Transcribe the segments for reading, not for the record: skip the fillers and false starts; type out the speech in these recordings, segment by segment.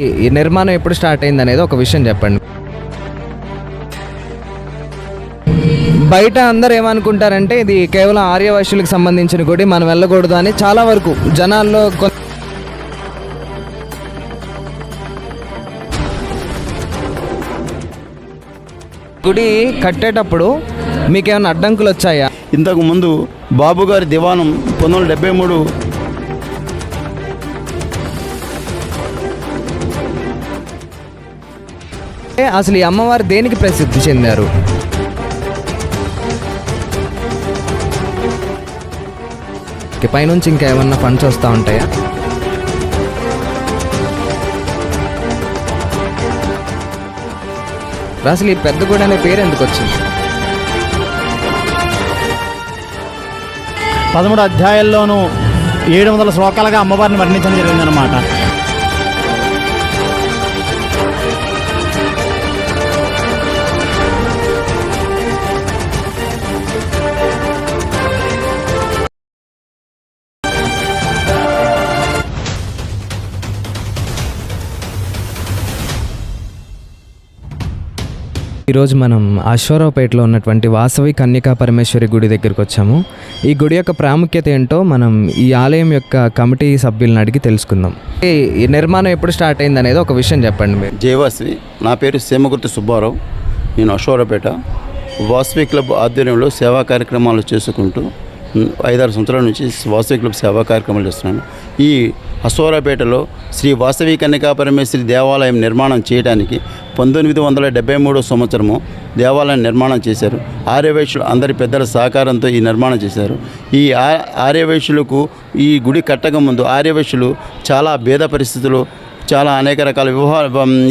ఈ నిర్మాణం ఎప్పుడు స్టార్ట్ అయింది అనేది ఒక విషయం చెప్పండి. బయట అందరు ఏమనుకుంటారంటే ఇది కేవలం ఆర్యవైశ్యులకు సంబంధించిన గుడి, మనం వెళ్ళకూడదు అని చాలా వరకు జనాల్లో గుడి కట్టేటప్పుడు మీకేమైనా అడ్డంకులు వచ్చాయా? ఇంతకు ముందు బాబుగారి దివానం 1973 అసలు ఈ అమ్మవారు దేనికి ప్రసిద్ధి చెందారు? పైనుంచి ఇంకా ఏమన్నా ఫండ్స్ వస్తూ ఉంటాయా? అసలు ఈ పెద్ద గుడి అనే పేరు ఎందుకు వచ్చింది? 13 అధ్యాయాల్లోనూ 700 శ్లోకాలుగా అమ్మవారిని వర్ణించడం జరిగిందనమాట. ఈరోజు మనం అశ్వారావుపేటలో ఉన్నటువంటి వాసవి కన్యకా పరమేశ్వరి గుడి దగ్గరికి వచ్చాము. ఈ గుడి యొక్క ప్రాముఖ్యత ఏంటో మనం ఈ ఆలయం యొక్క కమిటీ సభ్యులను అడిగి తెలుసుకుందాం. ఈ నిర్మాణం ఎప్పుడు స్టార్ట్ అయింది అనేది ఒక విషయం చెప్పండి మీరు. జయవాసవి. నా పేరు సేమగుర్తి సుబ్బారావు. నేను అశ్వారావుపేట వాసవి క్లబ్ ఆధ్వర్యంలో సేవా కార్యక్రమాలు చేసుకుంటూ 5-6 సంవత్సరాల నుంచి వాసవి క్లబ్ సేవా కార్యక్రమాలు చేస్తున్నాను. ఈ అశ్వారావుపేటలో శ్రీ వాసవి కన్యకా పరమేశ్వరి దేవాలయం నిర్మాణం చేయడానికి 1973 సంవత్సరము దేవాలయం నిర్మాణం చేశారు. ఆర్యవైశ్యులు అందరి పెద్దల సహకారంతో ఈ నిర్మాణం చేశారు. ఈ ఆర్యవైశ్యులకు ఈ గుడి కట్టక ముందు ఆర్యవైశ్యులు చాలా భేద పరిస్థితులు, చాలా అనేక రకాల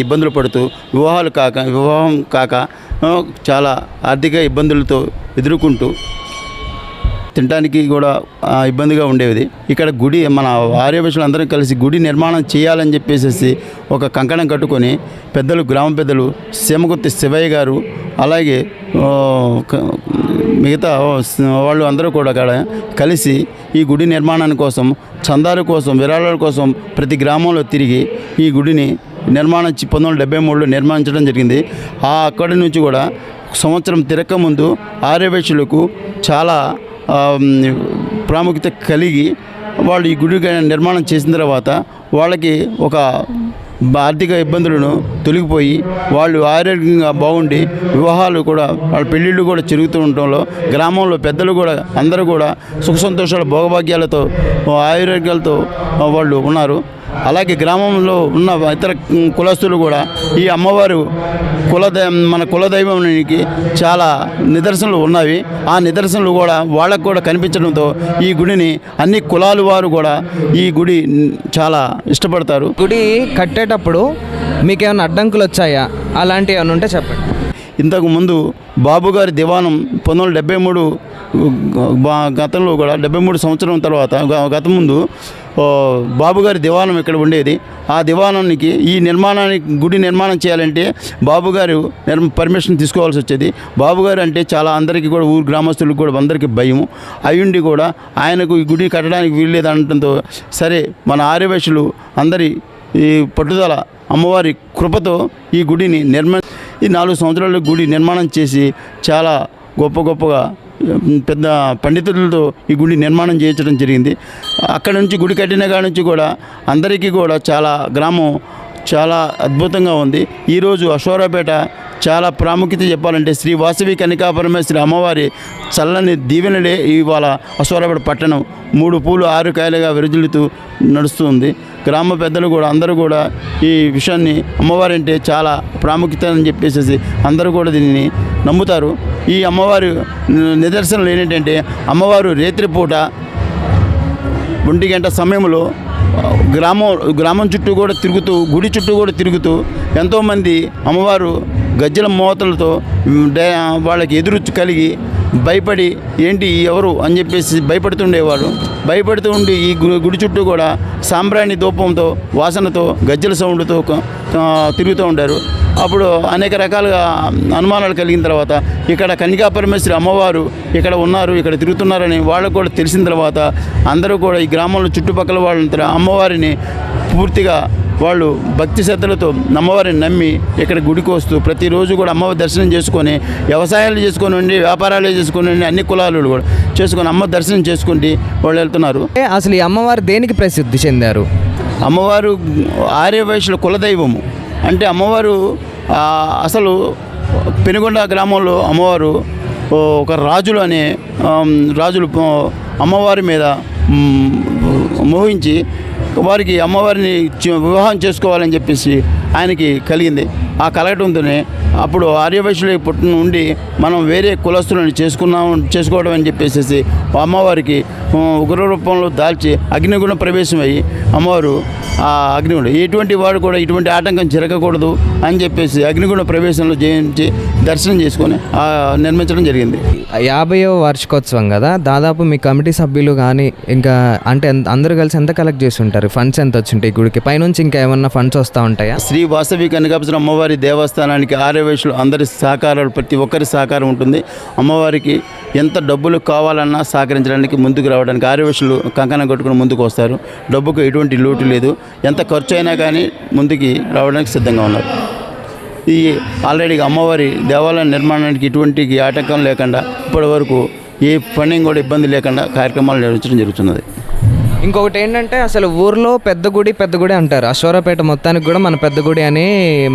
ఇబ్బందులు పడుతూ వివాహం కాక చాలా ఆర్థిక ఇబ్బందులతో ఎదుర్కొంటూ తినడానికి కూడా ఇబ్బందిగా ఉండేది. ఇక్కడ గుడి మన ఆర్యవైశ్యులు అందరం కలిసి గుడి నిర్మాణం చేయాలని చెప్పేసి ఒక కంకణం కట్టుకొని పెద్దలు, గ్రామ పెద్దలు సేమగుర్తి శివయ్య గారు, అలాగే మిగతా వాళ్ళు అందరూ కూడా అక్కడ కలిసి ఈ గుడి నిర్మాణాని కోసం, చందాల కోసం, విరాళాల కోసం ప్రతి గ్రామంలో తిరిగి ఈ గుడిని 1973లో నిర్మించడం జరిగింది. అక్కడి నుంచి కూడా సంవత్సరం తిరక్క ముందు ఆర్యవైశ్యులకు చాలా ప్రాముఖ్యత కలిగి వాళ్ళు ఈ గుడి నిర్మాణం చేసిన తర్వాత వాళ్ళకి ఒక ఆర్థిక ఇబ్బందులను తొలగిపోయి వాళ్ళు ఆరోగ్యంగా బాగుండి వివాహాలు కూడా వాళ్ళ పెళ్ళిళ్ళు కూడా జరుగుతూ ఉండటంలో గ్రామంలో పెద్దలు కూడా అందరూ కూడా సుఖ సంతోషాల భోగభాగ్యాలతో ఆరోగ్యాలతో వాళ్ళు ఉన్నారు. అలాగే గ్రామంలో ఉన్న ఇతర కులస్తులు కూడా ఈ అమ్మవారు మన కులదైవానికి చాలా నిదర్శనలు ఉన్నవి. ఆ నిదర్శనలు కూడా వాళ్ళకు కూడా కనిపించడంతో ఈ గుడిని అన్ని కులాల వారు కూడా ఈ గుడి చాలా ఇష్టపడతారు. గుడి కట్టేటప్పుడు మీకేమైనా అడ్డంకులు వచ్చాయా? అలాంటివి ఏమైనా ఉంటే చెప్పండి. ఇంతకు ముందు బాబుగారి దివానం 1973 గతంలో కూడా 73 సంవత్సరం తర్వాత గత ముందు బాబుగారి దివానం ఇక్కడ ఉండేది. ఆ దివానానికి ఈ గుడి నిర్మాణం చేయాలంటే బాబుగారు పర్మిషన్ తీసుకోవాల్సి వచ్చేది. బాబుగారు అంటే చాలా అందరికీ కూడా ఊరు గ్రామస్తులకు కూడా అందరికీ భయం అయ్యుండి కూడా ఆయనకు ఈ గుడి కట్టడానికి వీల్లేదు అనడంతో సరే మన ఆర్యవైశ్యులు అందరి ఈ పట్టుదల అమ్మవారి కృపతో ఈ గుడిని ఈ 4 సంవత్సరాల గుడి నిర్మాణం చేసి చాలా గొప్పగా పెద్ద పండితులతో ఈ గుడి నిర్మాణం చేయించడం జరిగింది. అక్కడ నుంచి గుడి కట్టిన కాడ నుంచి కూడా అందరికీ కూడా చాలా గ్రామం చాలా అద్భుతంగా ఉంది. ఈరోజు అశ్వారావుపేట చాలా ప్రాముఖ్యత చెప్పాలంటే శ్రీ వాసవి కన్యకా పరమేశ్వరి అమ్మవారి చల్లని దీవెనలే ఇవాళ అశ్వారావుపేట పట్టణం 3 పూలు 6 కాయలుగా విరజిల్లుతూ నడుస్తుంది. గ్రామ పెద్దలు కూడా అందరూ కూడా ఈ విషయాన్ని అమ్మవారి అంటే చాలా ప్రాముఖ్యత అని చెప్పేసి అందరూ కూడా దీన్ని నమ్ముతారు. ఈ అమ్మవారి నిదర్శనలు ఏంటంటే అమ్మవారు రాత్రిపూట 1 గంట సమయంలో గ్రామం చుట్టూ కూడా తిరుగుతూ గుడి చుట్టూ కూడా తిరుగుతూ ఎంతోమంది అమ్మవారు గజ్జల మోతలతో వాళ్ళకి ఎదురు కలిగి భయపడి ఏంటి ఎవరు అని చెప్పేసి భయపడుతూ ఉండి ఈ గుడి చుట్టూ కూడా సాంబ్రాణి ధూపంతో వాసనతో గజ్జల సౌండ్తో తిరుగుతూ ఉంటారు. అప్పుడు అనేక రకాలుగా అనుమానాలు కలిగిన తర్వాత ఇక్కడ కన్యకా పరమేశ్వరి అమ్మవారు ఇక్కడ ఉన్నారు, ఇక్కడ తిరుగుతున్నారని వాళ్ళకు కూడా తెలిసిన తర్వాత అందరూ కూడా ఈ గ్రామంలో చుట్టుపక్కల వాళ్ళంతా అమ్మవారిని పూర్తిగా వాళ్ళు భక్తి శ్రద్ధలతో అమ్మవారిని నమ్మి ఇక్కడ గుడికి వస్తూ ప్రతిరోజు కూడా అమ్మవారి దర్శనం చేసుకొని వ్యవసాయాలు చేసుకొని ఉండి వ్యాపారాలు చేసుకొని ఉండి అన్ని కులాలు కూడా చేసుకొని అమ్మ దర్శనం చేసుకుంటే వాళ్ళు వెళ్తున్నారు. అసలు ఈ అమ్మవారు దేనికి ప్రసిద్ధి చెందారు? అమ్మవారు ఆర్యవైశ్యుల కులదైవము. అంటే అమ్మవారు అసలు పెనుగొండ గ్రామంలో అమ్మవారు ఒక రాజులు అనే రాజులు అమ్మవారి మీద మోహించి వారికి అమ్మవారిని వివాహం చేసుకోవాలని చెప్పేసి ఆయనకి కలిగింది. ఆ కలగటంతోనే అప్పుడు ఆర్యవైశ్యుల పుట్టిన నుండి మనం వేరే కులస్తులను చేసుకోవడం అని చెప్పేసి అమ్మవారికి ఉగ్ర రూపంలో దాల్చి అగ్నిగుణ ప్రవేశం అయ్యి అమ్మవారు ఆ అగ్నిగుణ ఎటువంటి వాడు కూడా ఇటువంటి ఆటంకం జరగకూడదు అని చెప్పేసి అగ్నిగుణ ప్రవేశంలో జయించి దర్శనం చేసుకొని నిర్మించడం జరిగింది. 50వ వార్షికోత్సవం కదా, దాదాపు మీ కమిటీ సభ్యులు కానీ ఇంకా అంటే అందరూ కలిసి ఎంత కలెక్ట్ చేసి ఉంటారు? ఫండ్స్ ఎంత వచ్చింటాయి గుడికి? పైనుంచి ఇంకా ఏమన్నా ఫండ్స్ వస్తూ ఉంటాయా? శ్రీ వాసవి కనకాంబ అమ్మవారి దేవస్థానానికి ఆర్యవైశ్యులు అందరి సహకారాలు, ప్రతి ఒక్కరి సహకారం ఉంటుంది. అమ్మవారికి ఎంత డబ్బులు కావాలన్నా సహకరించడానికి ముందుకు రావడానికి ఆర్యవైశ్యులు కంకణం కట్టుకుని ముందుకు వస్తారు. డబ్బుకు ఎటువంటి లోటు లేదు. ఎంత ఖర్చు అయినా కానీ ముందుకి రావడానికి సిద్ధంగా ఉన్నారు. ఈ ఆల్రెడీ అమ్మవారి దేవాలయ నిర్మాణానికి ఎటువంటి ఆటంకం లేకుండా ఇప్పటి వరకు ఏ ఫండింగ్ కూడా ఇబ్బంది లేకుండా కార్యక్రమాలు నిర్వహించడం జరుగుతున్నది. ఇంకొకటి ఏంటంటే అసలు ఊర్లో పెద్ద గుడి అంటారు. అశ్వరాపేట మొత్తానికి కూడా మన పెద్ద గుడి అని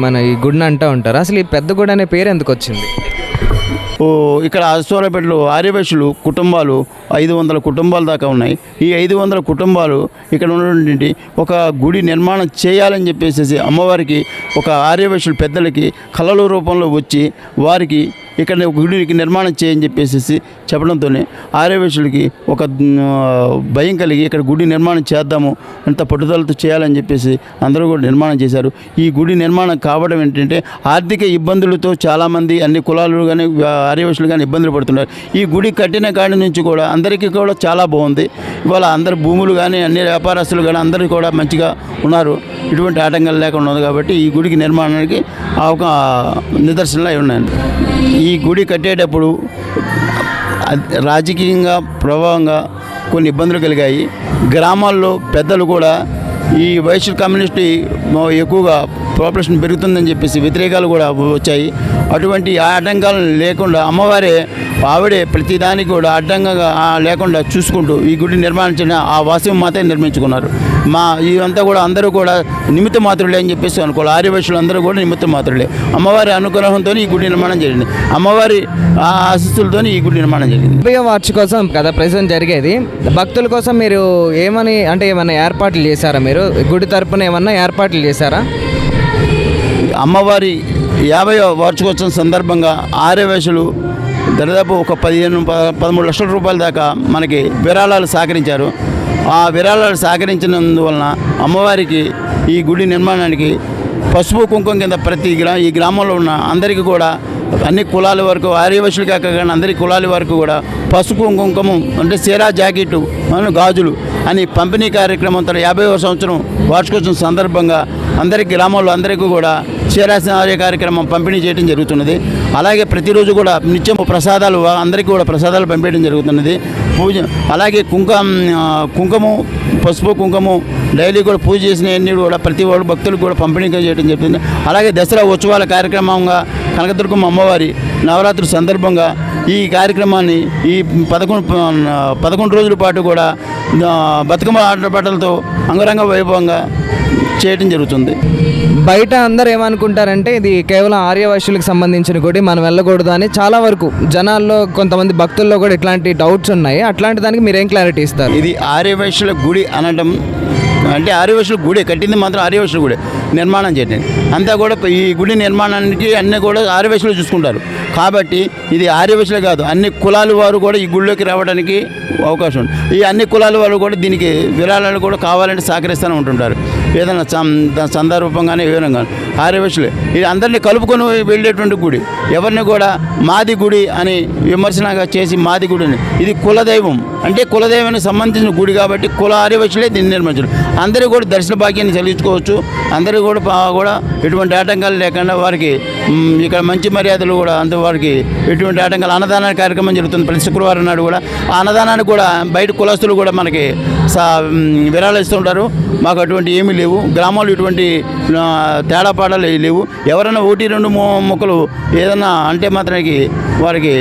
మన ఈ గుడిని అంటూ ఉంటారు. అసలు ఈ పెద్ద గుడి అనే పేరు ఎందుకు వచ్చింది? ఇక్కడ అశ్వరాపేటలో ఆర్యవైశ్యులు కుటుంబాలు 500 కుటుంబాల దాకా ఉన్నాయి. ఈ 500 కుటుంబాలు ఇక్కడ ఉన్నటువంటి ఒక గుడి నిర్మాణం చేయాలని చెప్పేసి అమ్మవారికి ఒక ఆర్యవైశ్యుల పెద్దలకి కళల రూపంలో వచ్చి వారికి ఇక్కడ గుడికి నిర్మాణం చేయని చెప్పేసి చెప్పడంతోనే ఆర్యవైశ్యులకి ఒక భయం కలిగి ఇక్కడ గుడి నిర్మాణం చేద్దాము, అంత పట్టుదలతో చేయాలని చెప్పేసి అందరూ కూడా నిర్మాణం చేశారు. ఈ గుడి నిర్మాణం కావడం ఏంటంటే ఆర్థిక ఇబ్బందులతో చాలామంది అన్ని కులాలు కానీ ఆర్యవైశ్యులు కానీ ఇబ్బందులు పడుతున్నారు. ఈ గుడి కట్టిన కాడి నుంచి కూడా అందరికీ కూడా చాలా బాగుంది. ఇవాళ అందరు భూములు కానీ అన్ని వ్యాపారస్తులు కానీ అందరూ కూడా మంచిగా ఉన్నారు. ఇటువంటి ఆటంకాలు లేకుండా ఉంది. కాబట్టి ఈ గుడికి నిర్మాణానికి ఒక నిదర్శనలు అయి ఉన్నాయండి. ఈ గుడి కట్టేటప్పుడు రాజకీయంగా ప్రభావంగా కొన్ని ఇబ్బందులు కలిగాయి. గ్రామాల్లో పెద్దలు కూడా ఈ వైశ్య కమ్యూనిటీ ఎక్కువగా పాపులేషన్ పెరుగుతుందని చెప్పేసి వ్యతిరేకాలు కూడా వచ్చాయి. అటువంటి ఆటంకాలు లేకుండా ఆవిడే ప్రతిదానికి కూడా అడ్డంగా లేకుండా చూసుకుంటూ ఈ గుడి నిర్మాణించిన ఆ వాసవి మాతే నిర్మించుకున్నారు. ఇదంతా కూడా అందరూ కూడా నిమిత్త మాత్రులే అని చెప్పేసి అనుకోవాలి. ఆర్యవైశ్యులు అందరూ కూడా నిమిత్త మాత్రులే. అమ్మవారి అనుగ్రహంతో ఈ గుడి నిర్మాణం జరిగింది. అమ్మవారి ఆశీస్సులతో ఈ గుడి నిర్మాణం జరిగింది. 50వ వార్షికోత్సవం కదా ప్రెజెంట్ జరిగేది. భక్తుల కోసం మీరు ఏమైనా ఏర్పాట్లు చేశారా? మీరు గుడి తరపున ఏమన్నా ఏర్పాట్లు చేశారా? అమ్మవారి 50వ వార్షికోత్సవం సందర్భంగా ఆర్యవైశ్యులు దాదాపు ఒక 13 లక్షల రూపాయల దాకా మనకి విరాళాలు సహకరించారు. ఆ విరాళాలు సహకరించినందువలన అమ్మవారికి ఈ గుడి నిర్మాణానికి పసుపు కుంకుమ కింద ప్రతి ఈ గ్రామంలో ఉన్న అందరికీ కూడా అన్ని కులాల వరకు ఆర్యవైశ్యులు కాకుండా అందరి కులాల వరకు కూడా పసుపు కుంకుమ అంటే చీర జాకెట్టు గాజులు అని పంపిణీ కార్యక్రమం 50వ సంవత్సరం వార్షికోత్సవం సందర్భంగా అందరి గ్రామాల్లో అందరికీ కూడా చీరాసనార్య కార్యక్రమం పంపిణీ చేయడం జరుగుతున్నది. అలాగే ప్రతిరోజు కూడా నిత్యం ప్రసాదాలు అందరికీ కూడా ప్రసాదాలు పంపించడం జరుగుతున్నది. పూజ అలాగే కుంకుమ పసుపు కుంకుమ డైలీ కూడా పూజ చేసినవన్నీ కూడా ప్రతి వాళ్ళు భక్తులకు కూడా పంపిణీ చేయడం జరుగుతుంది. అలాగే దసరా ఉత్సవాల కార్యక్రమంగా కనకదుర్గమ్మ అమ్మవారి నవరాత్రి సందర్భంగా ఈ కార్యక్రమాన్ని ఈ 11 రోజుల పాటు కూడా బతుకమ్మ ఆటపాటలతో అంగరంగ వైభవంగా చేయడం జరుగుతుంది. బయట అందరూ ఏమనుకుంటారంటే ఇది కేవలం ఆర్యవైశ్యులకు సంబంధించిన గుడి, మనం వెళ్ళకూడదు అని చాలా వరకు జనాల్లో కొంతమంది భక్తుల్లో కూడా ఇట్లాంటి డౌట్స్ ఉన్నాయి. అట్లాంటి దానికి మీరేం క్లారిటీ ఇస్తారు? ఇది ఆర్యవైశ్యుల గుడి అనడం అంటే ఆర్యవైశ్యుల గుడి కట్టింది మాత్రం ఆర్యవైశ్యుల గుడి నిర్మాణం చేయడం అంతా కూడా ఈ గుడి నిర్మాణానికి అన్నీ కూడా ఆర్యవైశ్యులు చూసుకుంటారు. కాబట్టి ఇది ఆర్యవైశ్యులే కాదు అన్ని కులాల వారు కూడా ఈ గుడిలోకి రావడానికి అవకాశం ఉంది. ఈ అన్ని కులాల వారు కూడా దీనికి విరాళాలు కూడా కావాలంటే సహకరిస్తూనే ఉంటుంటారు. ఏదైనా చందా రూపంగానే ఏ విధంగా ఆర్యవైశ్యులే ఇది అందరినీ కలుపుకొని వెళ్ళేటువంటి గుడి. ఎవరిని కూడా మాది గుడి అని విమర్శనగా చేసి మాది గుడి అని ఇది కులదైవం అంటే కులదైవానికి సంబంధించిన గుడి కాబట్టి కుల ఆర్యవైశ్యులే దీన్ని నిర్మించడం. అందరూ కూడా దర్శన భాగ్యాన్ని చెల్లించుకోవచ్చు. అందరూ కూడా ఎటువంటి ఆటంకాలు లేకుండా వారికి ఇక్కడ మంచి మర్యాదలు కూడా అందు వారికి ఎటువంటి ఆటంకాలు అన్నదాన కార్యక్రమం జరుగుతుంది ప్రతి శుక్రవారం నాడు కూడా. ఆ అన్నదానానికి కూడా బయట కులస్తులు కూడా మనకి విరాళాలు ఇస్తుంటారు. మాకు అటువంటి ఏమీ లేవు. గ్రామాలు ఇటువంటి తేడా పాడాలు లేవు. ఎవరైనా 1-2 మొక్కలు ఏదన్నా అంటే మాత్రానికి వారికి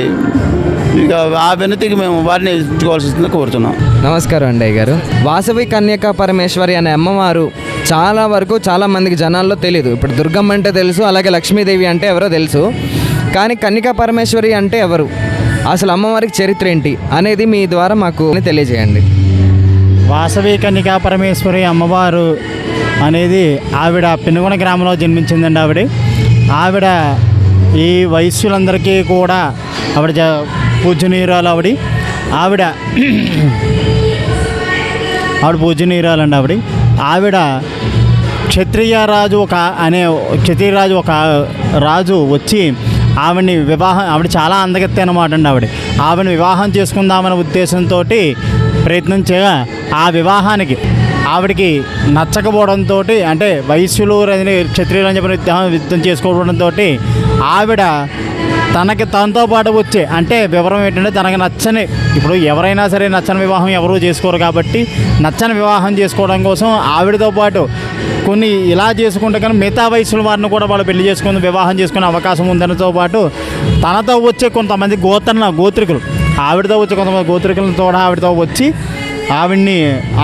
ఇక ఆ వినతికి మేము వారిని ఇచ్చుకోవాల్సి వస్తుందని కోరుతున్నాం. నమస్కారం అండి అయ్య గారు. వాసవి కన్యకా పరమేశ్వరి అనే అమ్మవారు చాలా వరకు చాలా మందికి జనాల్లో తెలియదు. ఇప్పుడు దుర్గమ్మ అంటే తెలుసు, అలాగే లక్ష్మీదేవి అంటే ఎవరో తెలుసు, కానీ కన్యకా పరమేశ్వరి అంటే ఎవరు, అసలు అమ్మవారికి చరిత్ర ఏంటి అనేది మీ ద్వారా మాకు తెలియజేయండి. వాసవి కన్యకా పరమేశ్వరి అమ్మవారు అనేది ఆవిడ పెనుగొండ గ్రామంలో జన్మించిందండి. ఆవిడ ఈ వైశ్యులందరికీ కూడా ఆవిడ పూజనీయురాలు. ఆవిడ పూజనీయురాలండి. ఆవిడ క్షత్రియరాజు ఒక రాజు వచ్చి ఆవిడని ఆవిడ చాలా అందగత్తే అనమాట అండి. ఆవిడని వివాహం చేసుకుందామనే ఉద్దేశంతో ప్రయత్నం చేయగా ఆ వివాహానికి ఆవిడకి నచ్చకపోవడంతో, అంటే వైశ్యులు క్షత్రియులు అని చెప్పిన యుద్ధం చేసుకోవడంతో ఆవిడ తనతో పాటు వచ్చే, అంటే వివరం ఏంటంటే తనకు నచ్చని, ఇప్పుడు ఎవరైనా సరే నచ్చని వివాహం ఎవరూ చేసుకోరు కాబట్టి నచ్చని వివాహం చేసుకోవడం కోసం ఆవిడతో పాటు కొన్ని ఇలా చేసుకుంటే కానీ మిగతా వయసుల వారిని కూడా వాళ్ళు పెళ్లి చేసుకుని వివాహం చేసుకునే అవకాశం ఉందనితో పాటు తనతో వచ్చే కొంతమంది గోత్రికులు, ఆవిడతో వచ్చే కొంతమంది గోత్రికులతో కూడా ఆవిడతో వచ్చి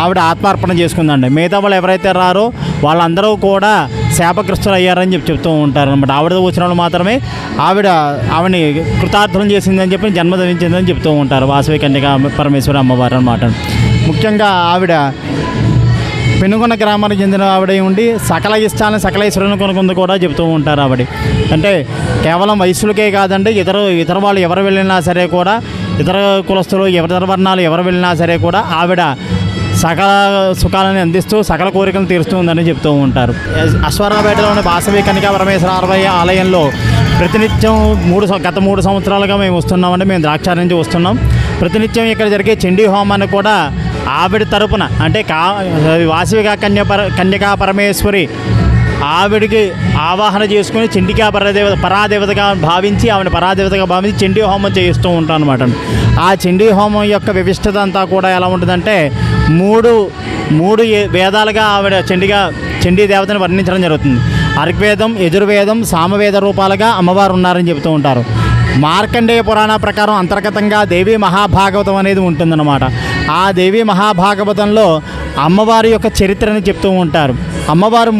ఆవిడ ఆత్మార్పణ చేసుకుందండి. మిగతా వాళ్ళు ఎవరైతే రారో వాళ్ళందరూ కూడా శాపగ్రస్తులు అయ్యారని చెప్తూ ఉంటారు అనమాట. ఆవిడతో వచ్చిన వాళ్ళు మాత్రమే ఆవిడని కృతార్థం చేసిందని చెప్పి జన్మధరించిందని చెప్తూ ఉంటారు వాసవి కన్యకా పరమేశ్వరి అమ్మవారు అన్నమాట. ముఖ్యంగా ఆవిడ పెనుగొండ గ్రామానికి చెందిన ఆవిడ ఉండి సకల ఇష్టాలను సకలేశ్వరుని కొనుక్కుంది కూడా చెప్తూ ఉంటారు. ఆవిడ అంటే కేవలం వయస్సులకే కాదండి, ఇతర వాళ్ళు ఎవరు వెళ్ళినా సరే కూడా, ఇతర కులస్తులు ఇతర వర్ణాలు ఎవరు వెళ్ళినా సరే కూడా ఆవిడ సకల సుఖాలను అందిస్తూ సకల కోరికలను తీరుస్తుందని చెప్తూ ఉంటారు. అశ్వారావుపేటలోని వాసవి కన్యకా పరమేశ్వరి ఆలయంలో ప్రతినిత్యం గత 3 సంవత్సరాలుగా మేము వస్తున్నామండి. మేము ద్రాక్షారం నుంచి వస్తున్నాం. ప్రతినిత్యం ఇక్కడ జరిగే చండీ హోమాన్ని కూడా ఆవిడ తరపున, అంటే వాసవి కన్యకా పరమేశ్వరి ఆవిడికి ఆవాహన చేసుకుని చండికా పరాదేవతగా భావించి చండీ హోమం చేయిస్తూ ఉంటాను అనమాట. ఆ చండీ హోమం యొక్క విశిష్టత అంతా కూడా ఎలా ఉంటుందంటే మూడు వేదాలుగా ఆవిడ చండీ దేవతను వర్ణించడం జరుగుతుంది. అర్గ్వేదం, యజుర్వేదం, సామవేద రూపాలుగా అమ్మవారు ఉన్నారని చెబుతూ ఉంటారు. మార్కండేయ పురాణ ప్రకారం అంతర్గతంగా దేవీ మహాభాగవతం అనేది ఉంటుందన్నమాట. ఆ దేవీ మహాభాగవతంలో అమ్మవారి యొక్క చరిత్రని చెప్తూ ఉంటారు. అమ్మవారు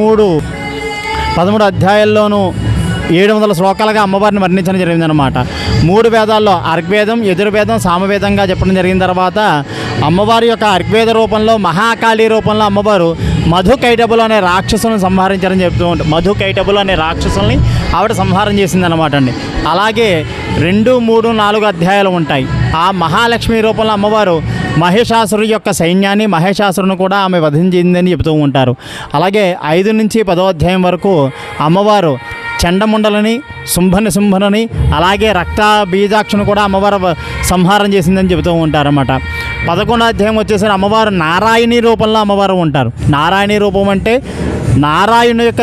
13 అధ్యాయాల్లోనూ 700 శ్లోకాలుగా అమ్మవారిని వర్ణించడం జరిగిందనమాట. 3 వేదాల్లో అర్గ్వేదం, యజుర్వేదం, సామవేదంగా చెప్పడం జరిగిన తర్వాత అమ్మవారి యొక్క అర్గ్వేద రూపంలో మహాకాళీ రూపంలో అమ్మవారు మధుకైటబులు అనే రాక్షసులను సంహరించడం చెప్తూ ఉంటారు. మధుకైటబులు అనే రాక్షసుల్ని ఆవిడ సంహారం చేసిందనమాట అండి. అలాగే 2, 3, 4 అధ్యాయాలు ఉంటాయి. ఆ మహాలక్ష్మి రూపంలో అమ్మవారు మహిషాసురు యొక్క సైన్యాన్ని, మహిషాసురును కూడా ఆమె వధించిందని చెబుతూ ఉంటారు. అలాగే 5 నుంచి 10వ అధ్యాయం వరకు అమ్మవారు చండముండలని, శుంభని, అలాగే రక్త బీజాక్షను కూడా అమ్మవారు సంహారం చేసిందని చెబుతూ ఉంటారన్నమాట. 11వ అధ్యాయం వచ్చేసరికి అమ్మవారు నారాయణీ రూపంలో అమ్మవారు ఉంటారు. నారాయణీ రూపం అంటే నారాయణు యొక్క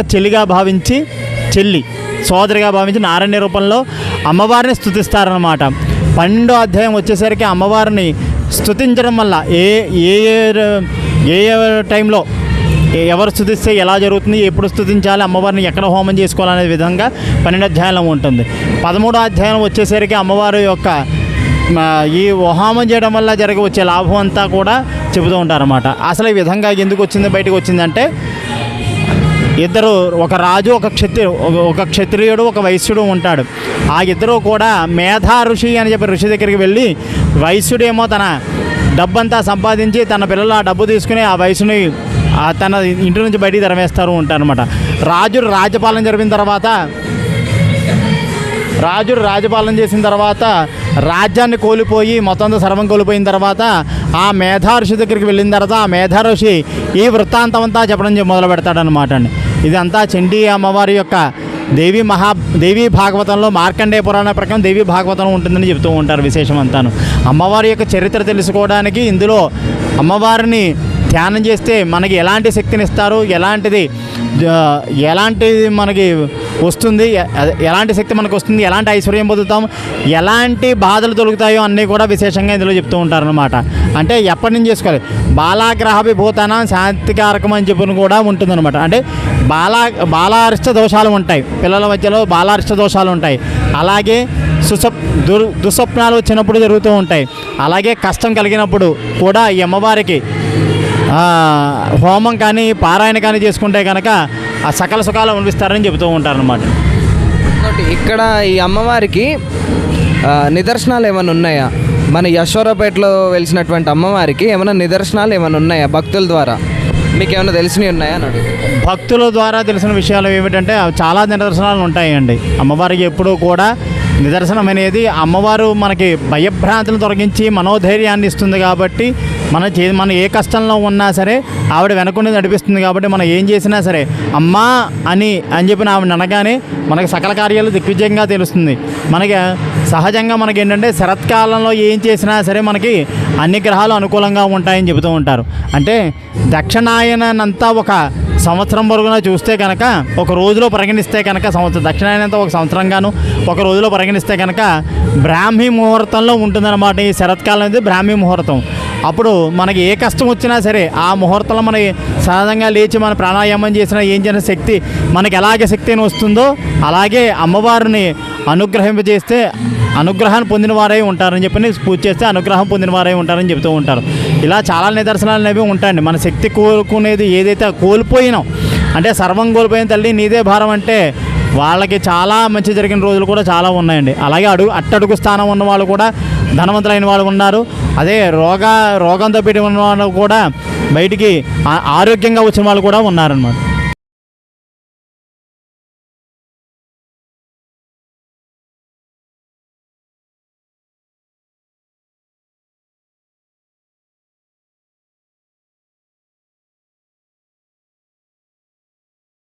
సోదరిగా భావించి నారాయణ రూపంలో అమ్మవారిని స్తుతిస్తారన్నమాట. 12వ అధ్యాయం వచ్చేసరికి అమ్మవారిని స్తుతించడం వల్ల ఏ టైంలో ఎవరు స్తుతిస్తే ఎలా జరుగుతుంది, ఎప్పుడు స్తుతించాలి, అమ్మవారిని ఎక్కడ హోమం చేసుకోవాలనే విధంగా 12 అధ్యాయంలో ఉంటుంది. 13వ అధ్యాయం వచ్చేసరికి అమ్మవారి యొక్క ఈ హోమం చేయడం వల్ల వచ్చే లాభం అంతా కూడా చెబుతూ ఉంటారన్నమాట. అసలు ఈ విధంగా ఎందుకు బయటకు వచ్చిందంటే ఇద్దరు, ఒక రాజు, ఒక క్షత్రియుడు, ఒక వైశ్యుడు ఉంటాడు. ఆ ఇద్దరు కూడా మేధా ఋషి అని చెప్పి ఋషి దగ్గరికి వెళ్ళి, వైశ్యుడేమో తన డబ్బంతా సంపాదించి తన పిల్లలు ఆ డబ్బు తీసుకుని ఆ వయసుని తన ఇంటి నుంచి బయటికి తరమేస్తారు ఉంటారనమాట. రాజుడు రాజ్యపాలన చేసిన తర్వాత రాజ్యాన్ని కోల్పోయి మొత్తం సర్వం కోల్పోయిన తర్వాత ఆ మేధాఋషి దగ్గరికి వెళ్ళిన తర్వాత ఆ మేధాఋషి ఈ వృత్తాంతం అంతా చెప్పడం మొదలు పెడతాడనమాట అండి. ఇదంతా చండీ అమ్మవారి యొక్క దేవీ భాగవతంలో మార్కండేయ పురాణ ప్రకారం దేవీ భాగవతం ఉంటుందని చెప్తూ ఉంటారు. విశేషం అంతాను అమ్మవారి యొక్క చరిత్ర తెలుసుకోవడానికి ఇందులో అమ్మవారిని ధ్యానం చేస్తే మనకి ఎలాంటి శక్తిని ఇస్తారు, ఎలాంటిది మనకి వస్తుంది, ఎలాంటి శక్తి మనకు వస్తుంది, ఎలాంటి ఐశ్వర్యం పొందుతాం, ఎలాంటి బాధలు తొలుగుతాయో అన్నీ కూడా విశేషంగా ఇందులో చెప్తూ ఉంటారనమాట. అంటే ఎప్పటి నుంచి చేసుకోవాలి, బాలాగ్రహవిభూతన శాంతికారకం అని చెప్పి కూడా ఉంటుందన్నమాట. అంటే బాలారిష్ట దోషాలు ఉంటాయి, పిల్లల మధ్యలో బాలారిష్ట దోషాలు ఉంటాయి. అలాగే దుస్వప్నాలు వచ్చినప్పుడు జరుగుతూ ఉంటాయి. అలాగే కష్టం కలిగినప్పుడు కూడా ఈ అమ్మవారికి హోమం కానీ పారాయణ కానీ చేసుకుంటే కనుక ఆ సకల సుఖాలు అనిపిస్తారని చెబుతూ ఉంటారనమాట. ఇక్కడ ఈ అమ్మవారికి నిదర్శనాలు ఏమైనా ఉన్నాయా? మన యశోరాపేటలో వెలిసినటువంటి అమ్మవారికి ఏమైనా నిదర్శనాలు ఏమైనా ఉన్నాయా భక్తుల ద్వారా? మీకు ఏమైనా తెలిసినవి ఉన్నాయా అని అడుగుతాను. భక్తుల ద్వారా తెలిసిన విషయాలు ఏమిటంటే చాలా నిదర్శనాలు ఉంటాయండి. అమ్మవారికి ఎప్పుడూ కూడా నిదర్శనం అనేది అమ్మవారు మనకి భయభ్రాంతులను తొలగించి మనోధైర్యాన్ని ఇస్తుంది కాబట్టి మన ఏ కష్టంలో ఉన్నా సరే ఆవిడ వెనకుండి నడిపిస్తుంది కాబట్టి మనం ఏం చేసినా సరే అమ్మా అని చెప్పిన ఆవిడ అనగానే మనకి సకల కార్యాలు దిగ్విజయంగా తెలుస్తుంది. మనకి సహజంగా మనకి ఏంటంటే శరత్కాలంలో ఏం చేసినా సరే మనకి అన్ని గ్రహాలు అనుకూలంగా ఉంటాయని చెబుతూ ఉంటారు. అంటే దక్షిణాయనంతా ఒక సంవత్సరం వరకున చూస్తే కనుక ఒక రోజులో పరిగణిస్తే కనుక దక్షిణాయనంతా ఒక సంవత్సరంగాను ఒక రోజులో పరిగణిస్తే కనుక బ్రాహ్మీ ముహూర్తంలో ఉంటుందన్నమాట. ఈ శరత్కాలం అనేది బ్రాహ్మీ ముహూర్తం. అప్పుడు మనకి ఏ కష్టం వచ్చినా సరే ఆ ముహూర్తంలో మనకి సహజంగా లేచి మన ప్రాణాయామం చేసినా ఏం చేసిన శక్తి మనకి ఎలాగే శక్తి వస్తుందో అలాగే అమ్మవారిని అనుగ్రహింపజేస్తే అనుగ్రహాన్ని పొందిన వారై ఉంటారని చెప్పి పూజ చేస్తే అనుగ్రహం పొందిన వారై ఉంటారని చెబుతూ ఉంటారు. ఇలా చాలా నిదర్శనాలు అనేవి ఉంటాయండి. మన శక్తి కోరుకునేది ఏదైతే కోల్పోయినాం అంటే సర్వం కోల్పోయిన తల్లి నీదే భారం అంటే వాళ్ళకి చాలా మంచి జరిగిన రోజులు కూడా చాలా ఉన్నాయండి. అలాగే అట్టడుగు స్థానం ఉన్న వాళ్ళు కూడా ధనవంతులైన వాళ్ళు ఉన్నారు. అదే రోగంతో పెట్టి ఉన్న వాళ్ళు కూడా బయటికి ఆరోగ్యంగా వచ్చిన వాళ్ళు కూడా ఉన్నారన్నమాట.